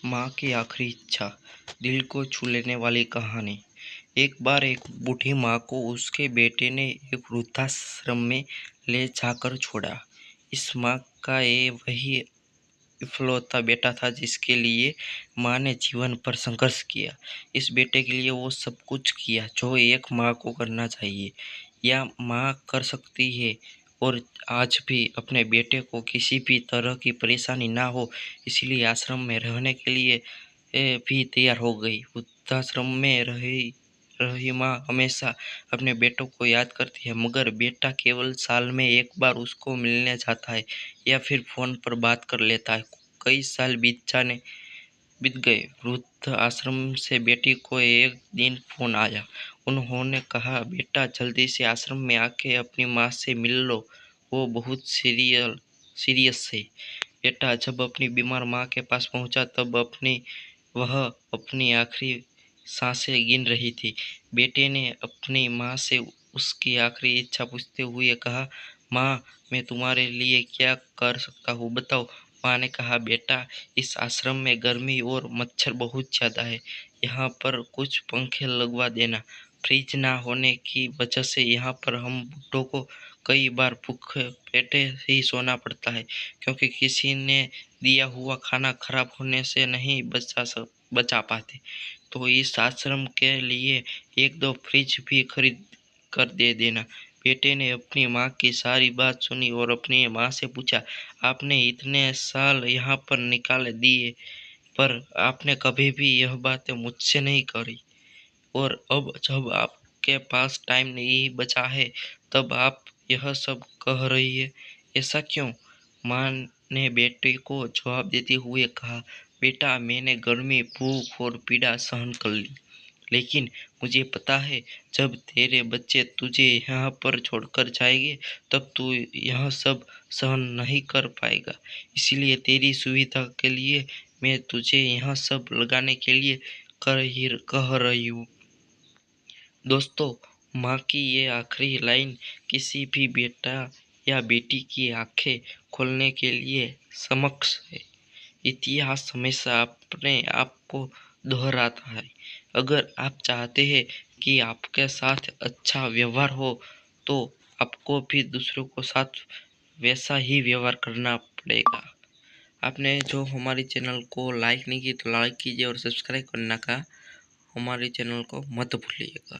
माँ की आखिरी इच्छा, दिल को छू लेने वाली कहानी। एक बार एक बूढ़ी माँ को उसके बेटे ने एक वृद्धाश्रम में ले जाकर छोड़ा। इस माँ का ये वही इकलौता बेटा था जिसके लिए माँ ने जीवन भर संघर्ष किया। इस बेटे के लिए वो सब कुछ किया जो एक माँ को करना चाहिए या माँ कर सकती है, और आज भी अपने बेटे को किसी भी तरह की परेशानी ना हो इसलिए आश्रम में रहने के लिए भी तैयार हो गई। वृद्धाश्रम में रही रही माँ हमेशा अपने बेटों को याद करती है, मगर बेटा केवल साल में एक बार उसको मिलने जाता है या फिर फोन पर बात कर लेता है। कई साल बीत गए। वृद्ध आश्रम से बेटी को एक दिन फोन आया। उन्होंने कहा, बेटा जल्दी से आश्रम में आके अपनी माँ से मिल लो, वो बहुत सीरियस है। बेटा जब अपनी बीमार माँ के पास पहुंचा तब वह अपनी आखिरी सांसें गिन रही थी। बेटे ने अपनी माँ से उसकी आखिरी इच्छा पूछते हुए कहा, माँ मैं तुम्हारे लिए क्या कर सकता हूँ, बताओ। माँ ने कहा, बेटा इस आश्रम में गर्मी और मच्छर बहुत ज़्यादा है, यहाँ पर कुछ पंखे लगवा देना। फ्रिज ना होने की वजह से यहाँ पर हम बूढ़ों को कई बार भूखे पेटे ही सोना पड़ता है, क्योंकि किसी ने दिया हुआ खाना खराब होने से नहीं बचा पाते। तो इस आश्रम के लिए एक दो फ्रिज भी खरीद कर दे देना। बेटे ने अपनी माँ की सारी बात सुनी और अपनी माँ से पूछा, आपने इतने साल यहाँ पर निकाल दिए पर आपने कभी भी यह बातें मुझसे नहीं करी, और अब जब आपके पास टाइम नहीं बचा है तब आप यह सब कह रही है, ऐसा क्यों? माँ ने बेटे को जवाब देते हुए कहा, बेटा मैंने गर्मी, भूख और पीड़ा सहन कर ली, लेकिन मुझे पता है जब तेरे बच्चे तुझे यहाँ पर छोड़कर जाएंगे तब तू यह सब सहन नहीं कर पाएगा। इसलिए तेरी सुविधा के लिए मैं तुझे यहाँ सब लगाने के लिए कह रही हूँ। दोस्तों, माँ की ये आखिरी लाइन किसी भी बेटा या बेटी की आंखें खोलने के लिए समक्ष है। इतिहास हमेशा अपने आप को दोहराता है। अगर आप चाहते हैं कि आपके साथ अच्छा व्यवहार हो, तो आपको भी दूसरों के साथ वैसा ही व्यवहार करना पड़ेगा। आपने जो हमारे चैनल को लाइक नहीं की तो लाइक कीजिए और सब्सक्राइब करना का हमारे चैनल को मत भूलिएगा।